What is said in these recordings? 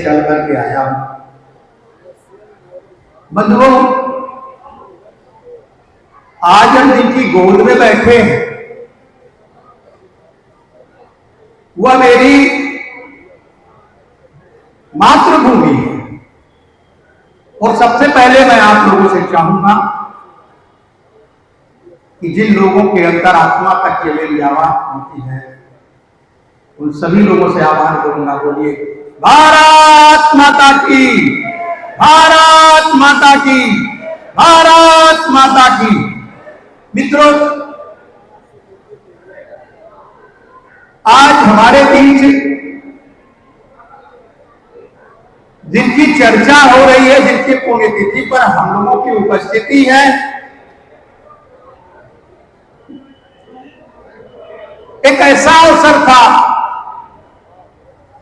चल करके आया हूं। बंधुओं, आज हम जिनकी गोद में बैठे हैं वह मेरी मातृभूमि है। और सबसे पहले मैं आप लोगों से चाहूंगा कि जिन लोगों के अंदर आत्मा तक के मेरी आवाज होती है उन सभी लोगों से आह्वान करूंगा, बोलिए भारत माता की, भारत माता की, भारत माता की। मित्रों, आज हमारे बीच जिनकी चर्चा हो रही है, जिनकी पुण्यतिथि पर हम लोगों की उपस्थिति है, एक ऐसा अवसर था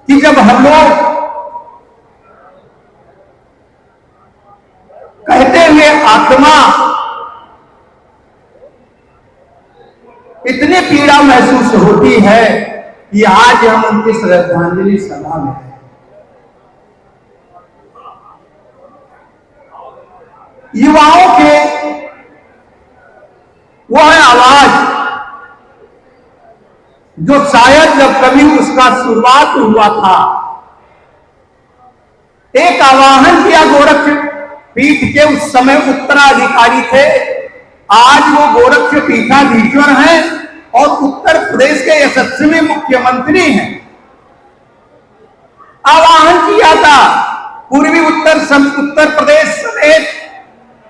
कि जब हम लोग कहते हुए आत्मा इतनी पीड़ा महसूस होती है कि आज हम उनकी श्रद्धांजलि सभा में हैं। युवाओं के वह आवाज जो शायद जब कभी उसका शुरुआत हुआ था, एक आवाहन किया गोरक्ष पीठ के उस समय उत्तराधिकारी थे, आज वो गोरक्ष पीठाधीश्वर हैं और उत्तर प्रदेश के यशस्वी मुख्यमंत्री हैं। आवाहन किया था पूर्वी उत्तर प्रदेश समेत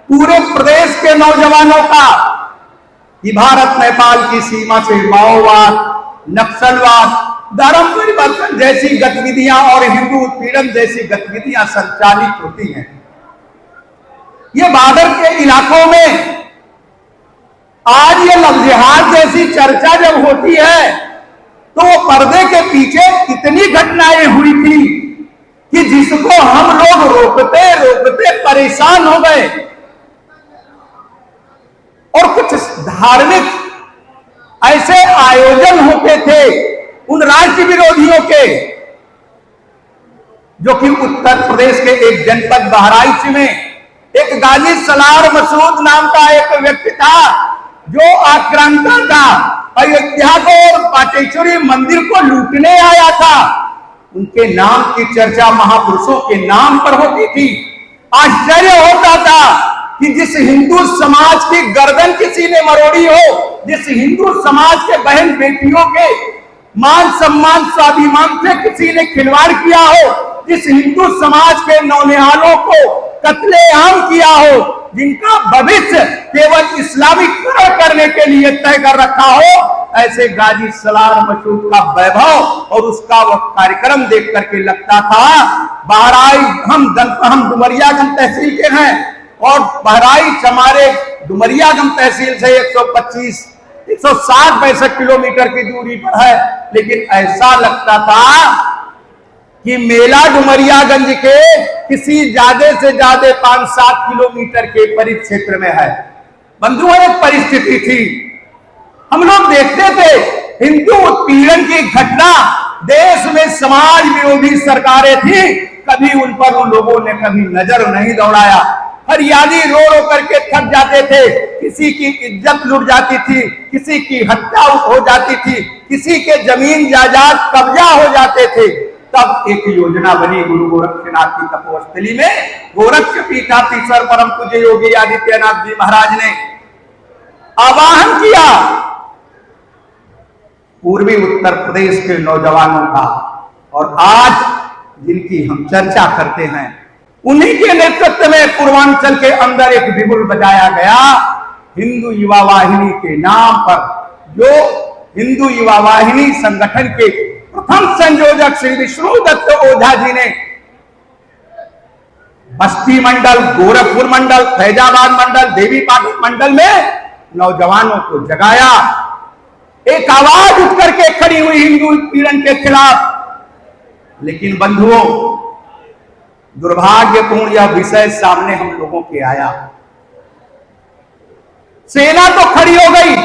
पूरे प्रदेश के नौजवानों का कि भारत नेपाल की सीमा से माओवाद, नक्सलवाद, धर्म परिवर्तन जैसी गतिविधियां और हिंदू उत्पीड़न जैसी गतिविधियां संचालित होती हैं। ये बॉर्डर के इलाकों में आज ये लफ्ज़ जैसी चर्चा जब होती है तो वो पर्दे के पीछे इतनी घटनाएं हुई थी कि जिसको हम लोग रोकते रोकते परेशान हो गए। और कुछ धार्मिक ऐसे आयोजन होते थे उन राज्य विरोधियों के, जो कि उत्तर प्रदेश के एक जनपद बहराइच में एक गाजी सलार मसूद नाम का एक व्यक्ति था जो आक्रांता था, अयोध्या को और पाटेश्वरी मंदिर को लूटने आया था। उनके नाम की चर्चा महापुरुषों के नाम पर होती थी। आश्चर्य होता था कि जिस हिंदू समाज की गर्दन किसी ने मरोड़ी हो, जिस हिंदू समाज के बहन बेटियों के मान सम्मान स्वाभिमान से किसी ने खिलवाड़ किया हो, जिस हिंदू समाज के नौनिहालों को कत्लेआम किया हो, जिनका भविष्य केवल इस्लामीकरण करने के लिए तय कर रखा हो, ऐसे गाजी सलार मसूद का वैभव और उसका वह कार्यक्रम देख करके लगता था बहराइच, हम डुमरियागंज तहसील के हैं और बहराइच हमारे डुमरियागंज तहसील से 160-165 किलोमीटर की दूरी पर है, लेकिन ऐसा लगता था कि मेला डुमरियागंज के किसी ज्यादा से ज्यादा 5-7 किलोमीटर के परिक्षेत्र में है। बंधुओं, एक परिस्थिति थी, हम लोग देखते थे हिंदू उत्पीड़न की घटना, देश में समाज विरोधी सरकारें थी, कभी उन पर उन लोगों ने कभी नजर नहीं दौड़ाया। फरियादी रो रो करके थक जाते थे, किसी की इज्जत लुट जाती थी, किसी की हत्या हो जाती थी, किसी के जमीन जायदाद कब्जा हो जाते थे। तब एक योजना बनी गुरु गोरक्षनाथ की तपोस्थली में, गोरक्ष पीठाधीश्वर परम पूज्य योगी आदित्यनाथ जी महाराज ने आवाहन किया पूर्वी उत्तर प्रदेश के नौजवानों का, और आज जिनकी हम चर्चा करते हैं उन्हीं के नेतृत्व में पूर्वांचल के अंदर एक बिगुल बजाया गया हिंदू युवा वाहिनी के नाम पर, जो हिंदू युवा वाहिनी संगठन के प्रथम संयोजक श्री विष्णुदत्त ओझा जी ने बस्ती मंडल, गोरखपुर मंडल, फैजाबाद मंडल, देवी पाटन मंडल में नौजवानों को जगाया, एक आवाज उठ करके खड़ी हुई हिंदू उत्पीड़न के खिलाफ। लेकिन बंधुओं, दुर्भाग्यपूर्ण यह विषय सामने हम लोगों के आया, सेना तो खड़ी हो गई,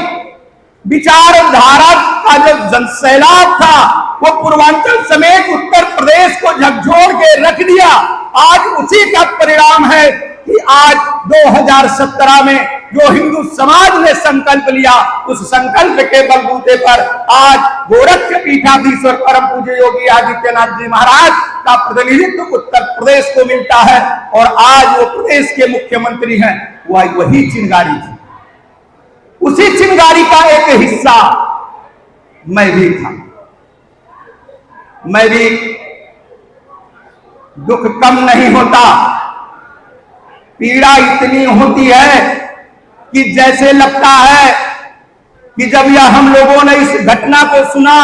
विचारधारा का जो जनसैलाब था वो पूर्वांचल समेत उत्तर प्रदेश को झकझोर के रख दिया। आज उसी का परिणाम है कि आज 2017 में जो हिंदू समाज ने संकल्प लिया, उस संकल्प के बलबूते पर आज गोरक्ष पीठाधीश्वर परम पूज्य योगी आदित्यनाथ जी महाराज का प्रतिनिधित्व उत्तर प्रदेश को मिलता है। और आज वो प्रदेश के मुख्यमंत्री हैं, वही चिंगारी थी। उसी चिंगारी का एक हिस्सा मैं भी था। मैं भी दुख कम नहीं होता, पीड़ा इतनी होती है कि जैसे लगता है कि जब यह हम लोगों ने इस घटना को सुना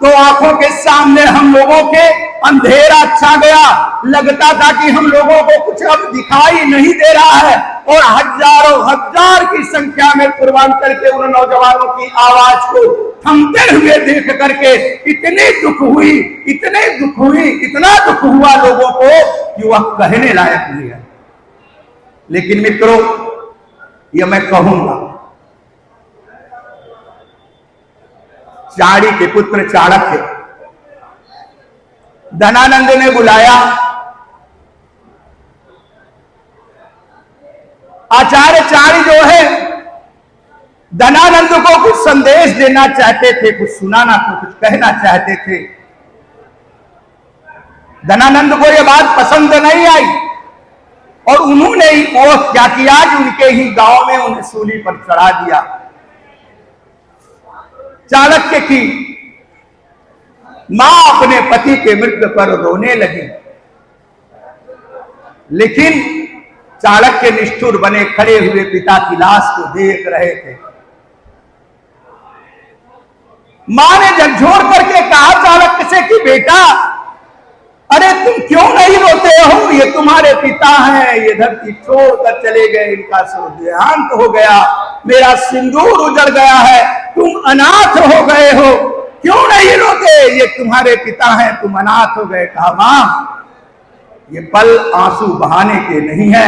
तो आंखों के सामने हम लोगों के अंधेरा छा गया। लगता था कि हम लोगों को कुछ अब दिखाई नहीं दे रहा है। और हजारों हजार की संख्या में पूर्वांचल के उन नौजवानों की आवाज को थमते हुए देख करके इतनी दुख हुई, इतने दुख हुई, इतना दुख हुआ लोगों को कि वह कहने लायक नहीं है। लेकिन मित्रों, यह मैं कहूंगा, चाणी के पुत्र चाणक्य धनानंद ने बुलाया। आचार्य चाणी जो है धनानंद को कुछ संदेश देना चाहते थे, कुछ सुनाना को, कुछ कहना चाहते थे। धनानंद को यह बात पसंद नहीं आई और उन्होंने वो क्या किया कि उनके ही गांव में उन्हें सूली पर चढ़ा दिया। चाणक्य की मां अपने पति के मृत्यु पर रोने लगी, लेकिन चाणक्य निष्ठुर बने खड़े हुए पिता की लाश को देख रहे थे। मां ने झकझोर करके कहा चाणक्य से कि बेटा, अरे तुम क्यों नहीं रोते हो? ये तुम्हारे पिता हैं, ये धरती छोड़कर चले गए, इनका सो देहांत हो गया, मेरा सिंदूर उजड़ गया है, तुम अनाथ हो गए हो, क्यों नहीं रोते? ये तुम्हारे पिता हैं, तुम अनाथ हो गए। कहा मां, ये पल आंसू बहाने के नहीं है।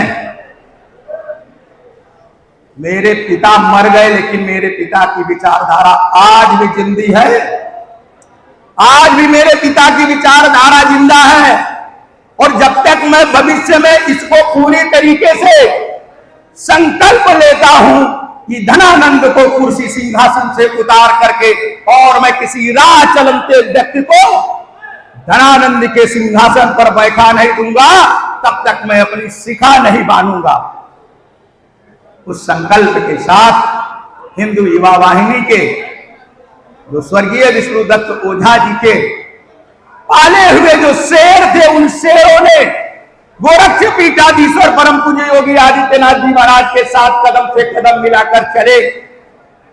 मेरे पिता मर गए, लेकिन मेरे पिता की विचारधारा आज भी जिंदी है। आज भी मेरे पिता की विचारधारा जिंदा है। और जब तक मैं भविष्य में इसको पूरी तरीके से संकल्प लेता हूं कि धनानंद को कुर्सी सिंहासन से उतार करके और मैं किसी राह चलते व्यक्ति को धनानंद के सिंहासन पर बैठा नहीं दूंगा, तब तक मैं अपनी शिखा नहीं बांधूंगा। उस संकल्प के साथ हिंदू युवा वाहिनी के जो स्वर्गीय विष्णुदत्त ओझा जी के पाले हुए जो शेर थे, उन शेरों ने गोरक्ष पीठाधीश्वर परम पूज्य योगी आदित्यनाथ जी महाराज के साथ कदम से कदम मिलाकर चले,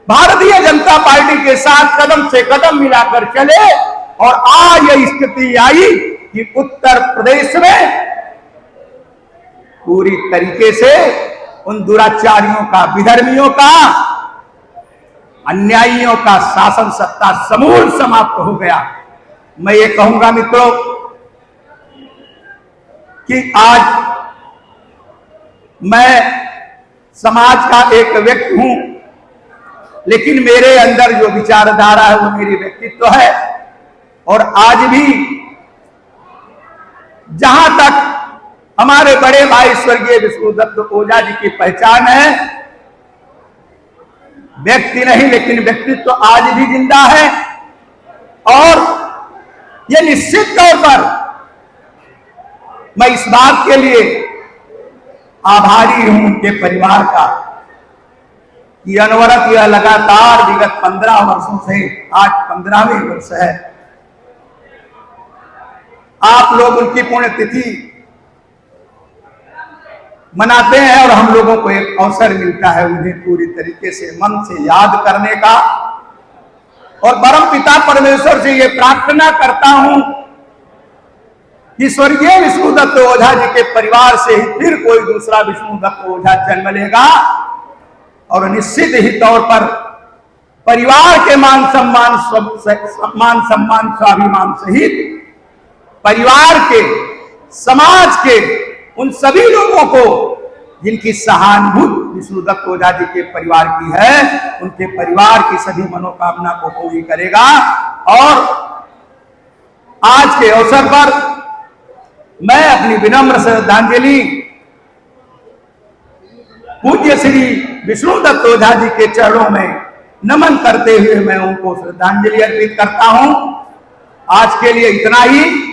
भारतीय जनता पार्टी के साथ कदम से कदम मिलाकर चले। और आज यह स्थिति आई कि उत्तर प्रदेश में पूरी तरीके से उन दुराचारियों का, विधर्मियों का, अन्यायियों का शासन सत्ता समूल समाप्त हो गया। मैं ये कहूंगा मित्रों कि आज मैं समाज का एक व्यक्ति हूं, लेकिन मेरे अंदर जो विचारधारा है वो मेरी व्यक्तित्व है। और आज भी जहां तक हमारे बड़े भाई स्वर्गीय विष्णुदत्त ओझा जी की पहचान है, व्यक्ति नहीं लेकिन व्यक्तित्व आज भी जिंदा है। और यह निश्चित तौर पर मैं इस बात के लिए आभारी हूं उनके परिवार का कि अनवरत यह लगातार विगत 15 वर्षों से आज 15वें वर्ष है, आप लोग उनकी पुण्यतिथि मनाते हैं और हम लोगों को एक अवसर मिलता है उन्हें पूरी तरीके से मन से याद करने का। और परम पिता परमेश्वर से ये प्रार्थना करता हूं कि स्वर्गीय विष्णुदत्त ओझा जी के परिवार से ही फिर कोई दूसरा विष्णुदत्त ओझा जन्म लेगा और निश्चित ही तौर पर परिवार के मान सम्मान स्वाभिमान सहित परिवार के, समाज के उन सभी लोगों को जिनकी सहानुभूति विष्णुदत्त ओझा जी के परिवार की है, उनके परिवार की सभी मनोकामना को पूरी करेगा। और आज के अवसर पर मैं अपनी विनम्र श्रद्धांजलि पूज्य श्री विष्णुदत्त ओझा जी के चरणों में नमन करते हुए मैं उनको श्रद्धांजलि अर्पित करता हूं। आज के लिए इतना ही।